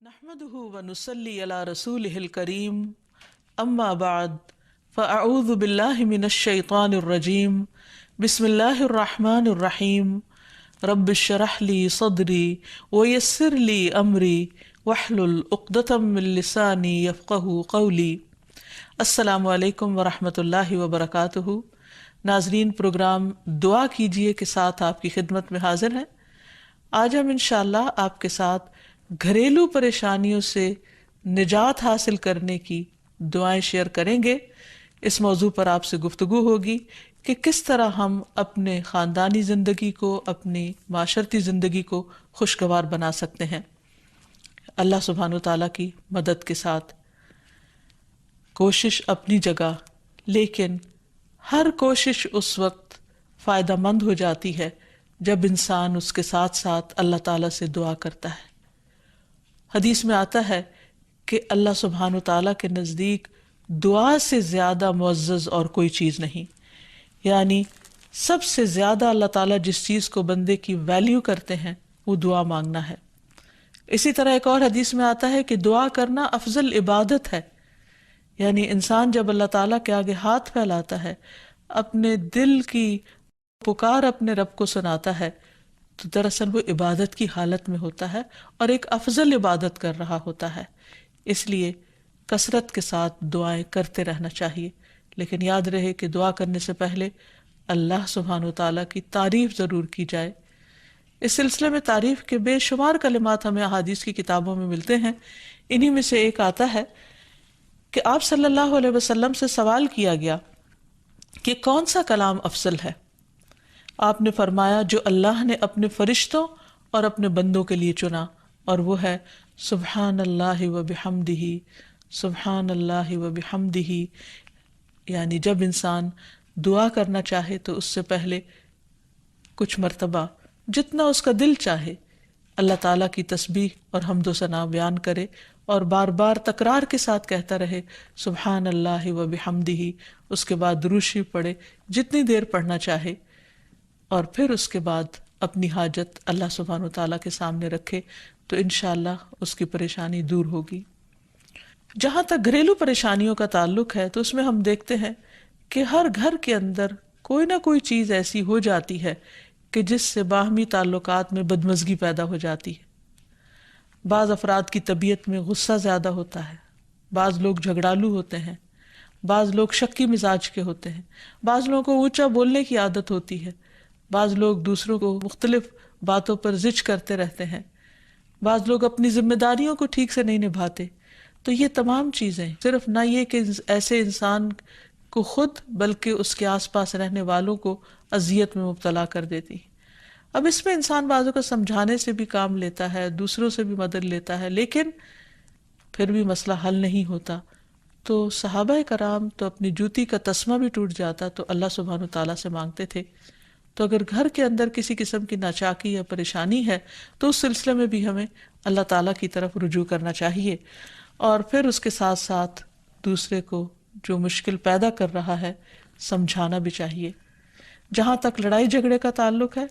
نحمده ونصلي على رسوله الكريم اما بعد فاعوذ بالله من الشيطان الرجيم بسم الله الرحمن الرحيم رب اشرح لي صدري ويسر لي امري واحلل عقدة من لساني يفقهوا قولي۔ السلام علیکم ورحمۃ اللہ وبرکاتہ۔ ناظرین، پروگرام دعا کیجئے کے ساتھ آپ کی خدمت میں حاضر ہیں۔ آج ہم انشاءاللہ آپ کے ساتھ گھریلو پریشانیوں سے نجات حاصل کرنے کی دعائیں شیئر کریں گے۔ اس موضوع پر آپ سے گفتگو ہوگی کہ کس طرح ہم اپنے خاندانی زندگی کو، اپنی معاشرتی زندگی کو خوشگوار بنا سکتے ہیں اللہ سبحانہ و تعالیٰ کی مدد کے ساتھ۔ کوشش اپنی جگہ، لیکن ہر کوشش اس وقت فائدہ مند ہو جاتی ہے جب انسان اس کے ساتھ ساتھ اللہ تعالیٰ سے دعا کرتا ہے۔ حدیث میں آتا ہے کہ اللہ سبحانہ و تعالیٰ کے نزدیک دعا سے زیادہ معزز اور کوئی چیز نہیں، یعنی سب سے زیادہ اللہ تعالیٰ جس چیز کو بندے کی ویلیو کرتے ہیں وہ دعا مانگنا ہے۔ اسی طرح ایک اور حدیث میں آتا ہے کہ دعا کرنا افضل عبادت ہے، یعنی انسان جب اللہ تعالیٰ کے آگے ہاتھ پھیلاتا ہے، اپنے دل کی پکار اپنے رب کو سناتا ہے، تو دراصل وہ عبادت کی حالت میں ہوتا ہے اور ایک افضل عبادت کر رہا ہوتا ہے۔ اس لیے کثرت کے ساتھ دعائیں کرتے رہنا چاہیے، لیکن یاد رہے کہ دعا کرنے سے پہلے اللہ سبحانہ و تعالیٰ کی تعریف ضرور کی جائے۔ اس سلسلے میں تعریف کے بے شمار کلمات ہمیں احادیث کی کتابوں میں ملتے ہیں۔ انہی میں سے ایک آتا ہے کہ آپ صلی اللہ علیہ وسلم سے سوال کیا گیا کہ کون سا کلام افضل ہے؟ آپ نے فرمایا جو اللہ نے اپنے فرشتوں اور اپنے بندوں کے لیے چنا، اور وہ ہے سبحان اللہ و بحمدہ، سبحان اللہ و بحمدہ۔ یعنی جب انسان دعا کرنا چاہے تو اس سے پہلے کچھ مرتبہ جتنا اس کا دل چاہے اللہ تعالیٰ کی تسبیح اور حمد و ثنا بیان کرے، اور بار بار تکرار کے ساتھ کہتا رہے سبحان اللہ و بحمدہ۔ اس کے بعد درود شریف پڑھے جتنی دیر پڑھنا چاہے، اور پھر اس کے بعد اپنی حاجت اللہ سبحانہ و تعالیٰ کے سامنے رکھے تو انشاءاللہ اس کی پریشانی دور ہوگی۔ جہاں تک گھریلو پریشانیوں کا تعلق ہے تو اس میں ہم دیکھتے ہیں کہ ہر گھر کے اندر کوئی نہ کوئی چیز ایسی ہو جاتی ہے کہ جس سے باہمی تعلقات میں بدمزگی پیدا ہو جاتی ہے۔ بعض افراد کی طبیعت میں غصہ زیادہ ہوتا ہے، بعض لوگ جھگڑالو ہوتے ہیں، بعض لوگ شکی مزاج کے ہوتے ہیں، بعض لوگوں کو اونچا بولنے کی عادت ہوتی ہے، بعض لوگ دوسروں کو مختلف باتوں پر زج کرتے رہتے ہیں، بعض لوگ اپنی ذمہ داریوں کو ٹھیک سے نہیں نبھاتے۔ تو یہ تمام چیزیں صرف نہ یہ کہ ایسے انسان کو خود بلکہ اس کے آس پاس رہنے والوں کو اذیت میں مبتلا کر دیتی۔ اب اس میں انسان بعضوں کو سمجھانے سے بھی کام لیتا ہے، دوسروں سے بھی مدد لیتا ہے، لیکن پھر بھی مسئلہ حل نہیں ہوتا۔ تو صحابہ کرام تو اپنی جوتی کا تسمہ بھی ٹوٹ جاتا تو اللہ سبحانہ تعالیٰ سے مانگتے تھے۔ تو اگر گھر کے اندر کسی قسم کی ناچاکی یا پریشانی ہے تو اس سلسلے میں بھی ہمیں اللہ تعالیٰ کی طرف رجوع کرنا چاہیے، اور پھر اس کے ساتھ ساتھ دوسرے کو جو مشکل پیدا کر رہا ہے سمجھانا بھی چاہیے۔ جہاں تک لڑائی جھگڑے کا تعلق ہے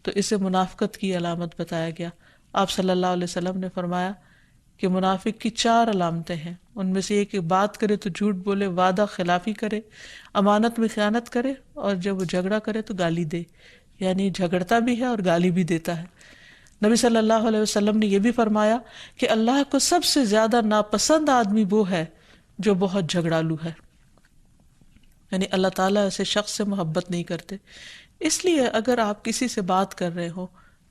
تو اسے منافقت کی علامت بتایا گیا۔ آپ صلی اللہ علیہ وسلم نے فرمایا کہ منافق کی 4 علامتیں ہیں، ان میں سے ایک بات کرے تو جھوٹ بولے، وعدہ خلافی کرے، امانت میں خیانت کرے، اور جب وہ جھگڑا کرے تو گالی دے، یعنی جھگڑتا بھی ہے اور گالی بھی دیتا ہے۔ نبی صلی اللہ علیہ وسلم نے یہ بھی فرمایا کہ اللہ کو سب سے زیادہ ناپسند آدمی وہ ہے جو بہت جھگڑالو ہے، یعنی اللہ تعالیٰ ایسے شخص سے محبت نہیں کرتے۔ اس لیے اگر آپ کسی سے بات کر رہے ہو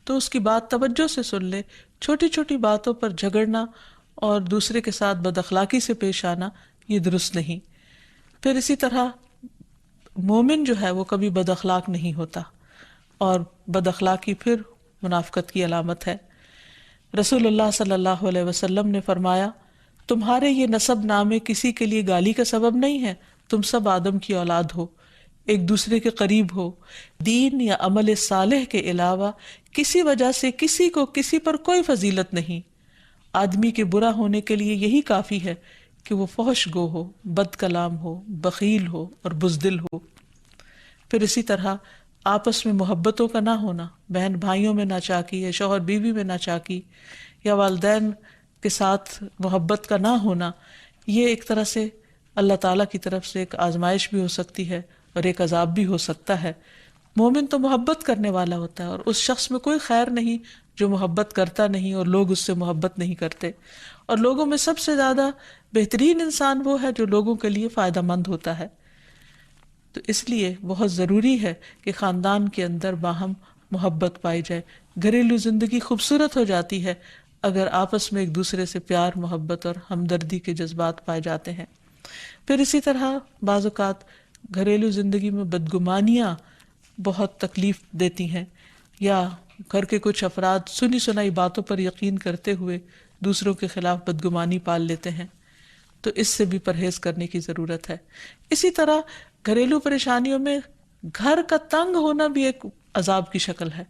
تو اس کی بات توجہ سے سن لے۔ چھوٹی چھوٹی باتوں پر جھگڑنا اور دوسرے کے ساتھ بد اخلاقی سے پیش آنا یہ درست نہیں۔ پھر اسی طرح مومن جو ہے وہ کبھی بد اخلاق نہیں ہوتا، اور بد اخلاقی پھر منافقت کی علامت ہے۔ رسول اللہ صلی اللہ علیہ وسلم نے فرمایا تمہارے یہ نسب نامے کسی کے لیے گالی کا سبب نہیں ہے، تم سب آدم کی اولاد ہو، ایک دوسرے کے قریب ہو، دین یا عمل صالح کے علاوہ کسی وجہ سے کسی کو کسی پر کوئی فضیلت نہیں۔ آدمی کے برا ہونے کے لیے یہی کافی ہے کہ وہ فحش گو ہو، بد کلام ہو، بخیل ہو اور بزدل ہو۔ پھر اسی طرح آپس میں محبتوں کا نہ ہونا، بہن بھائیوں میں ناچاکی، یا شوہر بیوی میں ناچاکی، یا والدین کے ساتھ محبت کا نہ ہونا، یہ ایک طرح سے اللہ تعالیٰ کی طرف سے ایک آزمائش بھی ہو سکتی ہے اور ایک عذاب بھی ہو سکتا ہے۔ مومن تو محبت کرنے والا ہوتا ہے، اور اس شخص میں کوئی خیر نہیں جو محبت کرتا نہیں اور لوگ اس سے محبت نہیں کرتے، اور لوگوں میں سب سے زیادہ بہترین انسان وہ ہے جو لوگوں کے لیے فائدہ مند ہوتا ہے۔ تو اس لیے بہت ضروری ہے کہ خاندان کے اندر باہم محبت پائی جائے۔ گھریلو زندگی خوبصورت ہو جاتی ہے اگر آپس میں ایک دوسرے سے پیار، محبت اور ہمدردی کے جذبات پائے جاتے ہیں۔ پھر اسی طرح بعض اوقات گھریلو زندگی میں بدگمانیاں بہت تکلیف دیتی ہیں، یا گھر کے کچھ افراد سنی سنائی باتوں پر یقین کرتے ہوئے دوسروں کے خلاف بدگمانی پال لیتے ہیں، تو اس سے بھی پرہیز کرنے کی ضرورت ہے۔ اسی طرح گھریلو پریشانیوں میں گھر کا تنگ ہونا بھی ایک عذاب کی شکل ہے۔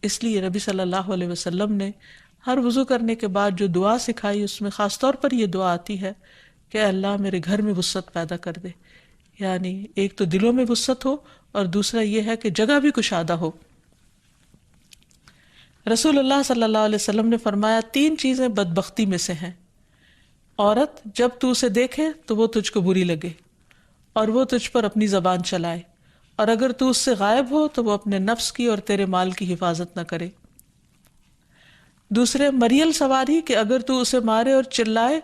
اس لیے نبی صلی اللہ علیہ وسلم نے ہر وضو کرنے کے بعد جو دعا سکھائی، اس میں خاص طور پر یہ دعا آتی ہے کہ اے اللہ میرے گھر میں وسعت پیدا کر دے، یعنی ایک تو دلوں میں وسعت ہو، اور دوسرا یہ ہے کہ جگہ بھی کشادہ ہو۔ رسول اللہ صلی اللہ علیہ وسلم نے فرمایا 3 چیزیں بدبختی میں سے ہیں۔ عورت جب تو اسے دیکھے تو وہ تجھ کو بری لگے اور وہ تجھ پر اپنی زبان چلائے، اور اگر تو اس سے غائب ہو تو وہ اپنے نفس کی اور تیرے مال کی حفاظت نہ کرے۔ دوسرے، مریل سواری کہ اگر تو اسے مارے اور چلائے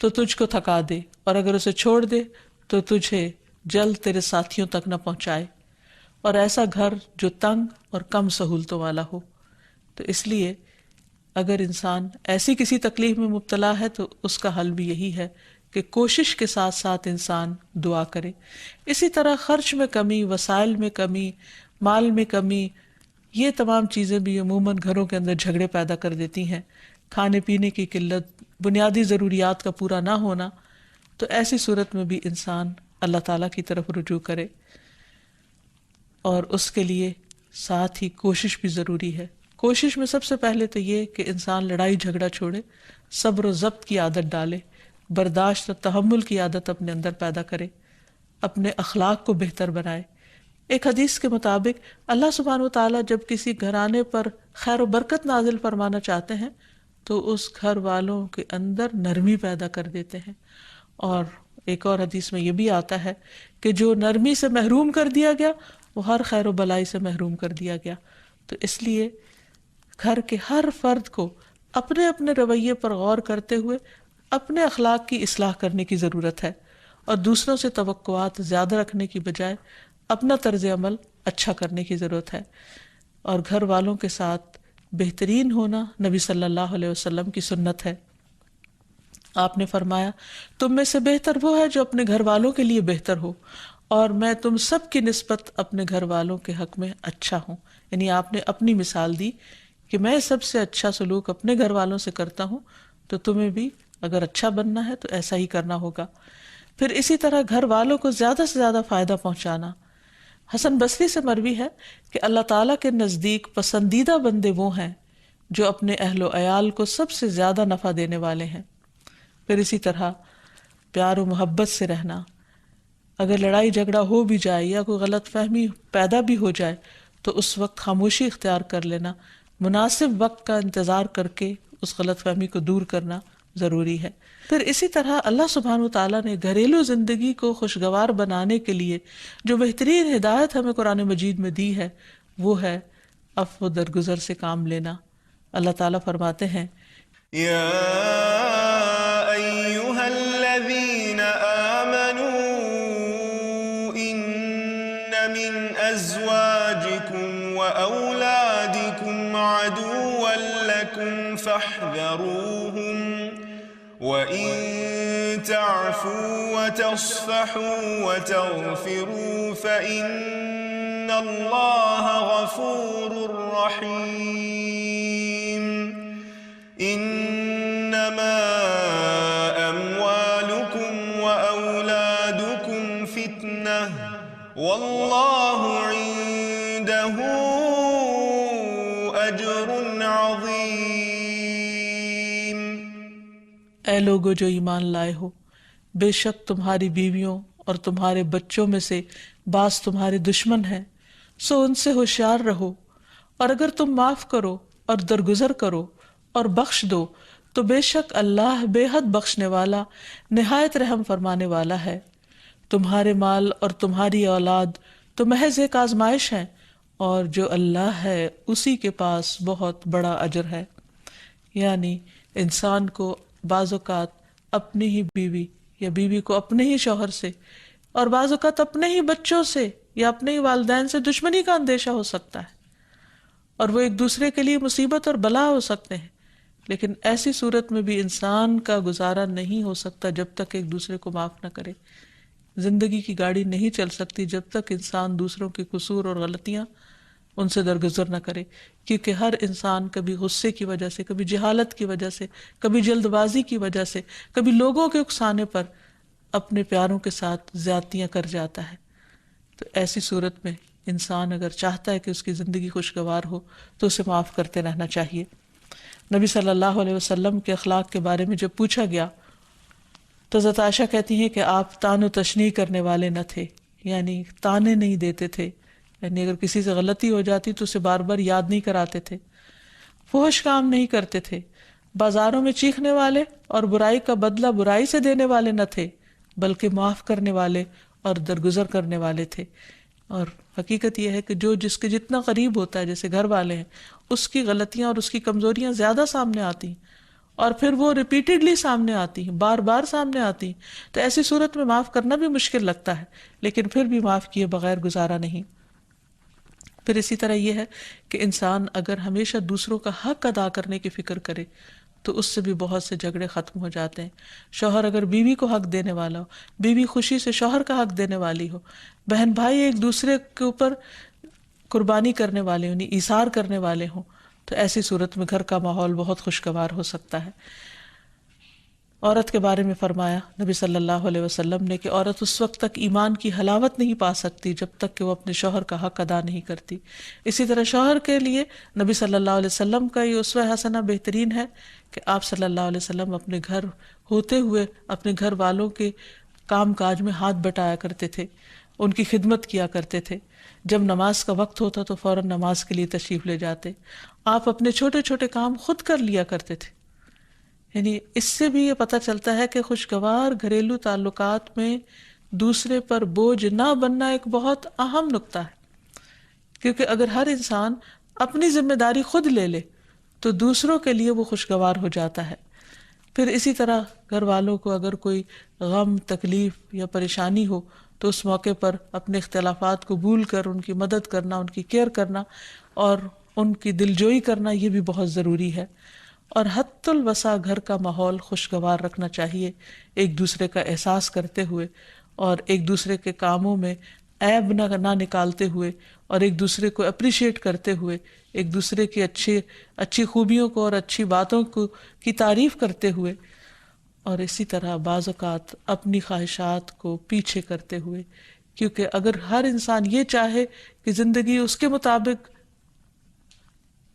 تو تجھ کو تھکا دے، اور اگر اسے چھوڑ دے تو تجھے جلد تیرے ساتھیوں تک نہ پہنچائے، اور ایسا گھر جو تنگ اور کم سہولتوں والا ہو۔ تو اس لیے اگر انسان ایسی کسی تکلیف میں مبتلا ہے تو اس کا حل بھی یہی ہے کہ کوشش کے ساتھ ساتھ انسان دعا کرے۔ اسی طرح خرچ میں کمی، وسائل میں کمی، مال میں کمی، یہ تمام چیزیں بھی عموماً گھروں کے اندر جھگڑے پیدا کر دیتی ہیں۔ کھانے پینے کی قلت، بنیادی ضروریات کا پورا نہ ہونا، تو ایسی صورت میں بھی انسان اللہ تعالیٰ کی طرف رجوع کرے، اور اس کے لیے ساتھ ہی کوشش بھی ضروری ہے۔ کوشش میں سب سے پہلے تو یہ کہ انسان لڑائی جھگڑا چھوڑے، صبر و ضبط کی عادت ڈالے، برداشت اور تحمل کی عادت اپنے اندر پیدا کرے، اپنے اخلاق کو بہتر بنائے۔ ایک حدیث کے مطابق اللہ سبحانہ وتعالیٰ جب کسی گھرانے پر خیر و برکت نازل فرمانا چاہتے ہیں تو اس گھر والوں کے اندر نرمی پیدا کر دیتے ہیں، اور ایک اور حدیث میں یہ بھی آتا ہے کہ جو نرمی سے محروم کر دیا گیا وہ ہر خیر و بلائی سے محروم کر دیا گیا۔ تو اس لیے گھر کے ہر فرد کو اپنے اپنے رویے پر غور کرتے ہوئے اپنے اخلاق کی اصلاح کرنے کی ضرورت ہے، اور دوسروں سے توقعات زیادہ رکھنے کی بجائے اپنا طرز عمل اچھا کرنے کی ضرورت ہے۔ اور گھر والوں کے ساتھ بہترین ہونا نبی صلی اللہ علیہ وسلم کی سنت ہے۔ آپ نے فرمایا تم میں سے بہتر وہ ہے جو اپنے گھر والوں کے لیے بہتر ہو، اور میں تم سب کی نسبت اپنے گھر والوں کے حق میں اچھا ہوں۔ یعنی آپ نے اپنی مثال دی کہ میں سب سے اچھا سلوک اپنے گھر والوں سے کرتا ہوں، تو تمہیں بھی اگر اچھا بننا ہے تو ایسا ہی کرنا ہوگا۔ پھر اسی طرح گھر والوں کو زیادہ سے زیادہ فائدہ پہنچانا۔ حسن بصری سے مروی ہے کہ اللہ تعالیٰ کے نزدیک پسندیدہ بندے وہ ہیں جو اپنے اہل و عیال کو سب سے زیادہ نفع دینے والے ہیں۔ پھر اسی طرح پیار و محبت سے رہنا۔ اگر لڑائی جھگڑا ہو بھی جائے یا کوئی غلط فہمی پیدا بھی ہو جائے تو اس وقت خاموشی اختیار کر لینا، مناسب وقت کا انتظار کر کے اس غلط فہمی کو دور کرنا ضروری ہے۔ پھر اسی طرح اللہ سبحانہ وتعالیٰ نے گھریلو زندگی کو خوشگوار بنانے کے لیے جو بہترین ہدایت ہمیں قرآن مجید میں دی ہے وہ ہے عفو و درگزر سے کام لینا۔ اللہ تعالیٰ فرماتے ہیں یا ایہا الذین آمنوا ان من ازواجکم و اولادکم عدوا لکم فاحذروہم وَإِن تَعْفُوا وَتَصْفَحُوا وَتَغْفِرُوا فَإِنَّ اللَّهَ غَفُورٌ رَّحِيمٌ إِنَّمَا أَمْوَالُكُمْ وَأَوْلَادُكُمْ فِتْنَةٌ وَاللَّهُ عِندَهُ أَجْرٌ عَظِيمٌ۔ اے لوگو جو ایمان لائے ہو، بے شک تمہاری بیویوں اور تمہارے بچوں میں سے بعض تمہارے دشمن ہیں، سو ان سے ہوشیار رہو، اور اگر تم معاف کرو اور درگزر کرو اور بخش دو تو بے شک اللہ بے حد بخشنے والا نہایت رحم فرمانے والا ہے۔ تمہارے مال اور تمہاری اولاد تو محض ایک آزمائش ہے، اور جو اللہ ہے اسی کے پاس بہت بڑا اجر ہے۔ یعنی انسان کو بعض اوقات اپنی ہی بیوی یا بیوی کو اپنے ہی شوہر سے، اور بعض اوقات اپنے ہی بچوں سے یا اپنے ہی والدین سے دشمنی کا اندیشہ ہو سکتا ہے، اور وہ ایک دوسرے کے لیے مصیبت اور بلا ہو سکتے ہیں، لیکن ایسی صورت میں بھی انسان کا گزارا نہیں ہو سکتا جب تک ایک دوسرے کو معاف نہ کرے۔ زندگی کی گاڑی نہیں چل سکتی جب تک انسان دوسروں کے قصور اور غلطیاں ان سے درگزر نہ کرے، کیونکہ ہر انسان کبھی غصے کی وجہ سے، کبھی جہالت کی وجہ سے، کبھی جلد بازی کی وجہ سے، کبھی لوگوں کے اکسانے پر اپنے پیاروں کے ساتھ زیادتیاں کر جاتا ہے۔ تو ایسی صورت میں انسان اگر چاہتا ہے کہ اس کی زندگی خوشگوار ہو تو اسے معاف کرتے رہنا چاہیے۔ نبی صلی اللہ علیہ وسلم کے اخلاق کے بارے میں جب پوچھا گیا تو حضرت عائشہ کہتی ہیں کہ آپ طعن و تشنیع کرنے والے نہ تھے، یعنی طعنے نہیں دیتے تھے، یعنی اگر کسی سے غلطی ہو جاتی تو اسے بار بار یاد نہیں کراتے تھے، فحش کام نہیں کرتے تھے، بازاروں میں چیخنے والے اور برائی کا بدلہ برائی سے دینے والے نہ تھے، بلکہ معاف کرنے والے اور درگزر کرنے والے تھے۔ اور حقیقت یہ ہے کہ جو جس کے جتنا قریب ہوتا ہے، جیسے گھر والے ہیں، اس کی غلطیاں اور اس کی کمزوریاں زیادہ سامنے آتی ہیں، اور پھر وہ ریپیٹڈلی سامنے آتی ہیں، بار بار سامنے آتی ہیں، تو ایسی صورت میں معاف کرنا بھی مشکل لگتا ہے، لیکن پھر بھی معاف کیے بغیر گزارا نہیں۔ پھر اسی طرح یہ ہے کہ انسان اگر ہمیشہ دوسروں کا حق ادا کرنے کی فکر کرے تو اس سے بھی بہت سے جھگڑے ختم ہو جاتے ہیں۔ شوہر اگر بیوی کو حق دینے والا ہو، بیوی خوشی سے شوہر کا حق دینے والی ہو، بہن بھائی ایک دوسرے کے اوپر قربانی کرنے والے ہوں، ایثار کرنے والے ہوں، تو ایسی صورت میں گھر کا ماحول بہت خوشگوار ہو سکتا ہے۔ عورت کے بارے میں فرمایا نبی صلی اللہ علیہ وسلم نے کہ عورت اس وقت تک ایمان کی حلاوت نہیں پا سکتی جب تک کہ وہ اپنے شوہر کا حق ادا نہیں کرتی۔ اسی طرح شوہر کے لیے نبی صلی اللہ علیہ وسلم کا یہ اسوہ حسنہ بہترین ہے کہ آپ صلی اللہ علیہ وسلم اپنے گھر ہوتے ہوئے اپنے گھر والوں کے کام کاج میں ہاتھ بٹایا کرتے تھے، ان کی خدمت کیا کرتے تھے۔ جب نماز کا وقت ہوتا تو فوراً نماز کے لیے تشریف لے جاتے۔ آپ اپنے چھوٹے چھوٹے کام خود کر لیا کرتے تھے۔ یعنی اس سے بھی یہ پتہ چلتا ہے کہ خوشگوار گھریلو تعلقات میں دوسرے پر بوجھ نہ بننا ایک بہت اہم نقطہ ہے، کیونکہ اگر ہر انسان اپنی ذمہ داری خود لے لے تو دوسروں کے لیے وہ خوشگوار ہو جاتا ہے۔ پھر اسی طرح گھر والوں کو اگر کوئی غم، تکلیف یا پریشانی ہو تو اس موقع پر اپنے اختلافات کو بھول کر ان کی مدد کرنا، ان کی کیئر کرنا اور ان کی دلجوئی کرنا، یہ بھی بہت ضروری ہے۔ اور حد الوسع گھر کا ماحول خوشگوار رکھنا چاہیے، ایک دوسرے کا احساس کرتے ہوئے اور ایک دوسرے کے کاموں میں عیب نہ نکالتے ہوئے اور ایک دوسرے کو اپریشیٹ کرتے ہوئے، ایک دوسرے کی اچھی خوبیوں کو اور اچھی باتوں کی تعریف کرتے ہوئے، اور اسی طرح بعض اوقات اپنی خواہشات کو پیچھے کرتے ہوئے، کیونکہ اگر ہر انسان یہ چاہے کہ زندگی اس کے مطابق،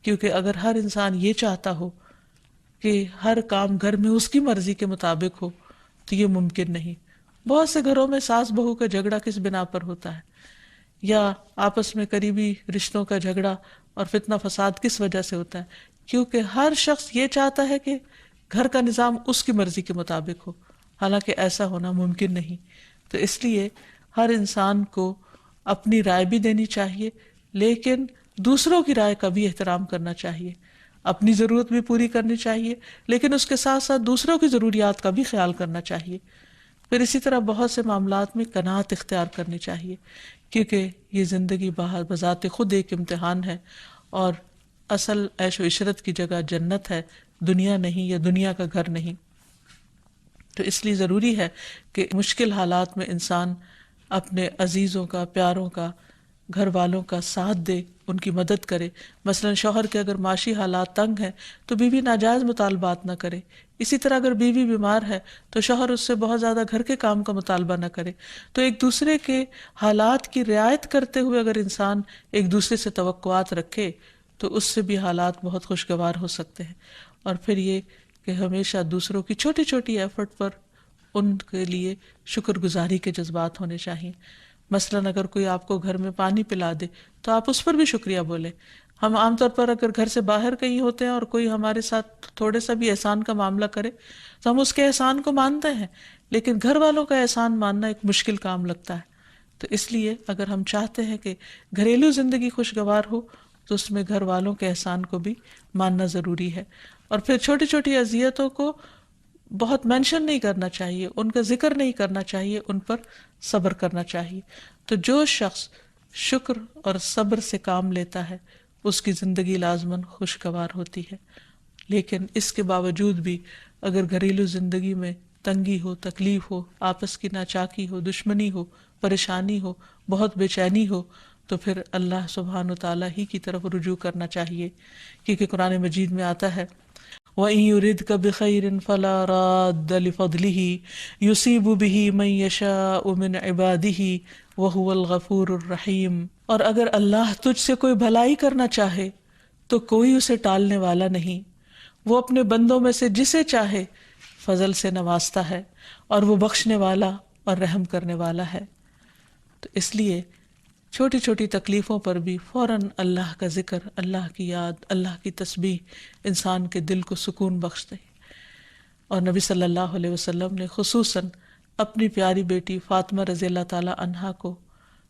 کیونکہ اگر ہر انسان یہ چاہتا ہو کہ ہر کام گھر میں اس کی مرضی کے مطابق ہو تو یہ ممکن نہیں۔ بہت سے گھروں میں ساس بہو کا جھگڑا کس بنا پر ہوتا ہے، یا آپس میں قریبی رشتوں کا جھگڑا اور فتنہ فساد کس وجہ سے ہوتا ہے؟ کیونکہ ہر شخص یہ چاہتا ہے کہ گھر کا نظام اس کی مرضی کے مطابق ہو، حالانکہ ایسا ہونا ممکن نہیں۔ تو اس لیے ہر انسان کو اپنی رائے بھی دینی چاہیے، لیکن دوسروں کی رائے کا بھی احترام کرنا چاہیے، اپنی ضرورت بھی پوری کرنی چاہیے، لیکن اس کے ساتھ ساتھ دوسروں کی ضروریات کا بھی خیال کرنا چاہیے۔ پھر اسی طرح بہت سے معاملات میں قناعت اختیار کرنی چاہیے، کیونکہ یہ زندگی بذات خود ایک امتحان ہے، اور اصل عیش و عشرت کی جگہ جنت ہے، دنیا نہیں، یا دنیا کا گھر نہیں۔ تو اس لیے ضروری ہے کہ مشکل حالات میں انسان اپنے عزیزوں کا، پیاروں کا، گھر والوں کا ساتھ دے، ان کی مدد کرے۔ مثلا شوہر کے اگر معاشی حالات تنگ ہیں تو بیوی ناجائز مطالبات نہ کرے، اسی طرح اگر بیوی بیمار ہے تو شوہر اس سے بہت زیادہ گھر کے کام کا مطالبہ نہ کرے۔ تو ایک دوسرے کے حالات کی رعایت کرتے ہوئے اگر انسان ایک دوسرے سے توقعات رکھے تو اس سے بھی حالات بہت خوشگوار ہو سکتے ہیں۔ اور پھر یہ کہ ہمیشہ دوسروں کی چھوٹی چھوٹی ایفرٹ پر ان کے لیے شکر گزاری کے جذبات ہونے چاہیے۔ مثلاً اگر کوئی آپ کو گھر میں پانی پلا دے تو آپ اس پر بھی شکریہ بولیں، ہم عام طور پر اگر گھر سے باہر کہیں ہوتے ہیں اور کوئی ہمارے ساتھ تھوڑے سا بھی احسان کا معاملہ کرے تو ہم اس کے احسان کو مانتے ہیں، لیکن گھر والوں کا احسان ماننا ایک مشکل کام لگتا ہے. تو اس لیے اگر ہم چاہتے ہیں کہ گھریلو زندگی خوشگوار ہو تو اس میں گھر والوں کے احسان کو بھی ماننا ضروری ہے. اور پھر چھوٹی چھوٹی اذیتوں کو بہت مینشن نہیں کرنا چاہیے، ان کا ذکر نہیں کرنا چاہیے، ان پر صبر کرنا چاہیے. تو جو شخص شکر اور صبر سے کام لیتا ہے اس کی زندگی لازماً خوشگوار ہوتی ہے. لیکن اس کے باوجود بھی اگر گھریلو زندگی میں تنگی ہو، تکلیف ہو، آپس کی ناچاکی ہو، دشمنی ہو، پریشانی ہو، بہت بے چینی ہو، تو پھر اللہ سبحانہ و تعالیٰ ہی کی طرف رجوع کرنا چاہیے. کیونکہ قرآن مجید میں آتا ہے وَإِن يُرِدْكَ بِخَيْرٍ فَلَا رَادَّ لِفَضْلِهِ يُصِيبُ بِهِ مَن يَشَاءُ مِنْ عِبَادِهِ وَهُوَ الْغَفُورُ الرَّحِيمُ. اور اگر اللہ تجھ سے کوئی بھلائی کرنا چاہے تو کوئی اسے ٹالنے والا نہیں، وہ اپنے بندوں میں سے جسے چاہے فضل سے نوازتا ہے اور وہ بخشنے والا اور رحم کرنے والا ہے. تو اس لیے چھوٹی چھوٹی تکلیفوں پر بھی فوراً اللہ کا ذکر، اللہ کی یاد، اللہ کی تسبیح انسان کے دل کو سکون بخش دے. اور نبی صلی اللہ علیہ وسلم نے خصوصاً اپنی پیاری بیٹی فاطمہ رضی اللہ تعالی عنہا کو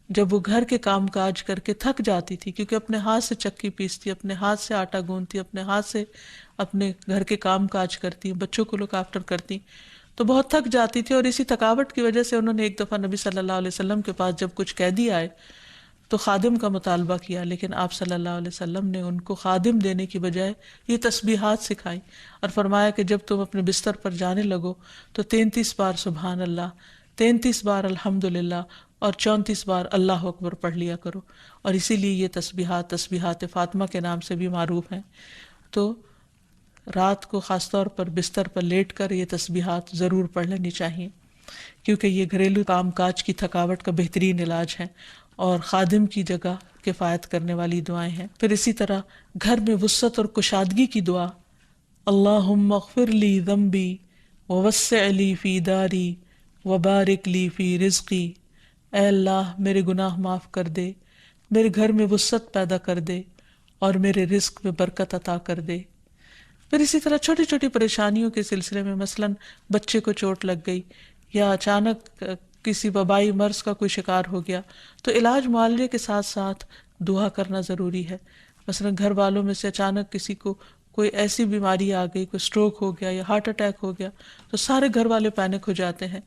جب وہ گھر کے کام کاج کر کے تھک جاتی تھی، کیونکہ اپنے ہاتھ سے چکی پیستی، اپنے ہاتھ سے آٹا گوندتی، اپنے ہاتھ سے اپنے گھر کے کام کاج کرتی، بچوں کو لک آفٹر کرتی، تو بہت تھک جاتی تھی. اور اسی تھکاوٹ کی وجہ سے انہوں نے ایک دفعہ نبی صلی اللہ علیہ وسلم کے پاس جب کچھ قیدی آئے تو خادم کا مطالبہ کیا، لیکن آپ صلی اللہ علیہ وسلم نے ان کو خادم دینے کی بجائے یہ تسبیحات سکھائی اور فرمایا کہ جب تم اپنے بستر پر جانے لگو تو 33 بار سبحان اللہ، 33 بار الحمدللہ اور 34 بار اللہ اکبر پڑھ لیا کرو. اور اسی لیے یہ تسبیحات فاطمہ کے نام سے بھی معروف ہیں. تو رات کو خاص طور پر بستر پر لیٹ کر یہ تسبیحات ضرور پڑھ لینی چاہیے، کیونکہ یہ گھریلو کام کاج کی تھکاوٹ کا بہترین علاج ہے اور خادم کی جگہ کفایت کرنے والی دعائیں ہیں. پھر اسی طرح گھر میں وسعت اور کشادگی کی دعا، اللہم اغفر لی ذنبی ووسع لی فی داری وبارک لی فی رزقی. اے اللہ میرے گناہ معاف کر دے، میرے گھر میں وسعت پیدا کر دے اور میرے رزق میں برکت عطا کر دے. پھر اسی طرح چھوٹی چھوٹی پریشانیوں کے سلسلے میں مثلاً بچے کو چوٹ لگ گئی یا اچانک کسی وبائی مرض کا کوئی شکار ہو گیا تو علاج معالجے کے ساتھ ساتھ دعا کرنا ضروری ہے. مثلا گھر والوں میں سے اچانک کسی کو کوئی ایسی بیماری آ گئی، کوئی سٹروک ہو گیا یا ہارٹ اٹیک ہو گیا تو سارے گھر والے پینک ہو جاتے ہیں.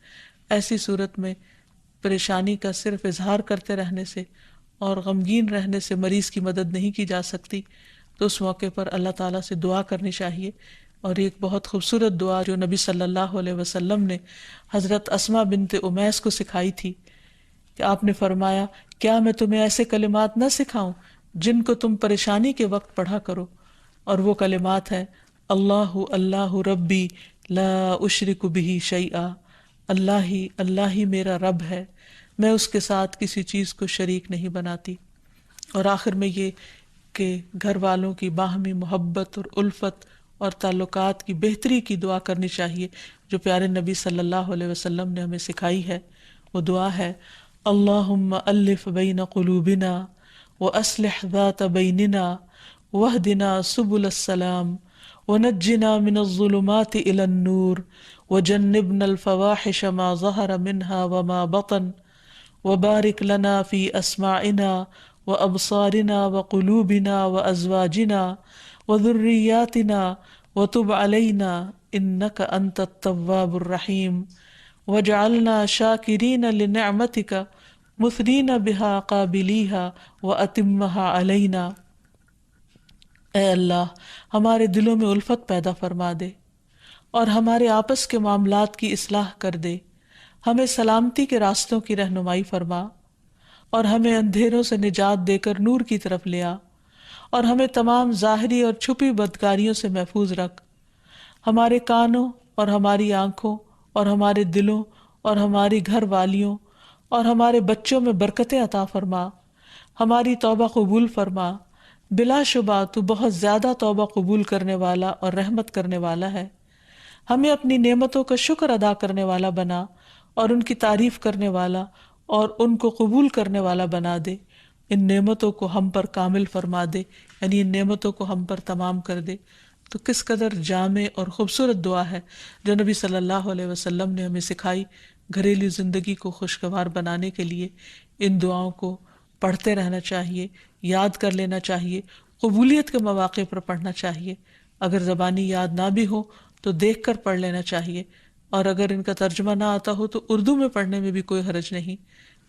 ایسی صورت میں پریشانی کا صرف اظہار کرتے رہنے سے اور غمگین رہنے سے مریض کی مدد نہیں کی جا سکتی. تو اس موقع پر اللہ تعالیٰ سے دعا کرنی چاہیے. اور ایک بہت خوبصورت دعا جو نبی صلی اللہ علیہ وسلم نے حضرت اسماء بنت امیس کو سکھائی تھی کہ آپ نے فرمایا کیا میں تمہیں ایسے کلمات نہ سکھاؤں جن کو تم پریشانی کے وقت پڑھا کرو. اور وہ کلمات ہیں اللہ اللہ ربی لا اشرک بہ شیئا، اللہ ہی میرا رب ہے، میں اس کے ساتھ کسی چیز کو شریک نہیں بناتی. اور آخر میں یہ کہ گھر والوں کی باہمی محبت اور الفت اور تعلقات کی بہتری کی دعا کرنی چاہیے جو پیارے نبی صلی اللہ علیہ وسلم نے ہمیں سکھائی ہے. وہ دعا ہے اللہم الف بین قلوبنا واصلح ذات بیننا واہدنا سبل السلام ونجنا من الظلمات الى النور وجنبنا الفواحش ما ظہر منها وما بطن وبارک لنا فی اسماعنا وابصارنا وقلوبنا وازواجنا وذریاتنا وتب علینا انک انت التواب الرحیم وجعلنا شاکرین لنعمتک مثنین بها قابلیہا واتمہا علینا. اے اللہ ہمارے دلوں میں الفت پیدا فرما دے اور ہمارے آپس کے معاملات کی اصلاح کر دے. ہمیں سلامتی کے راستوں کی رہنمائی فرما اور ہمیں اندھیروں سے نجات دے کر نور کی طرف لے آ اور ہمیں تمام ظاہری اور چھپی بدکاریوں سے محفوظ رکھ. ہمارے کانوں اور ہماری آنکھوں اور ہمارے دلوں اور ہماری گھر والیوں اور ہمارے بچوں میں برکتیں عطا فرما. ہماری توبہ قبول فرما، بلا شبہ تو بہت زیادہ توبہ قبول کرنے والا اور رحمت کرنے والا ہے. ہمیں اپنی نعمتوں کا شکر ادا کرنے والا بنا اور ان کی تعریف کرنے والا اور ان کو قبول کرنے والا بنا دے. ان نعمتوں کو ہم پر کامل فرما دے، یعنی ان نعمتوں کو ہم پر تمام کر دے، تو کس قدر جامع اور خوبصورت دعا ہے جو نبی صلی اللہ علیہ وسلم نے ہمیں سکھائی گھریلو زندگی کو خوشگوار بنانے کے لیے۔ ان دعاؤں کو پڑھتے رہنا چاہیے، یاد کر لینا چاہیے، قبولیت کے مواقع پر پڑھنا چاہیے۔ اگر زبانی یاد نہ بھی ہو تو دیکھ کر پڑھ لینا چاہیے، اور اگر ان کا ترجمہ نہ آتا ہو تو اردو میں پڑھنے میں بھی کوئی حرج نہیں،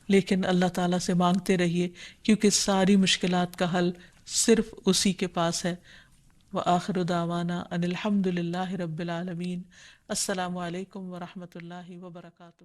لیکن اللہ تعالیٰ سے مانگتے رہیے کیونکہ ساری مشکلات کا حل صرف اسی کے پاس ہے۔ وآخر دعوانا ان الحمد للہ رب العالمین۔ السلام علیکم ورحمۃ اللہ وبرکاتہ۔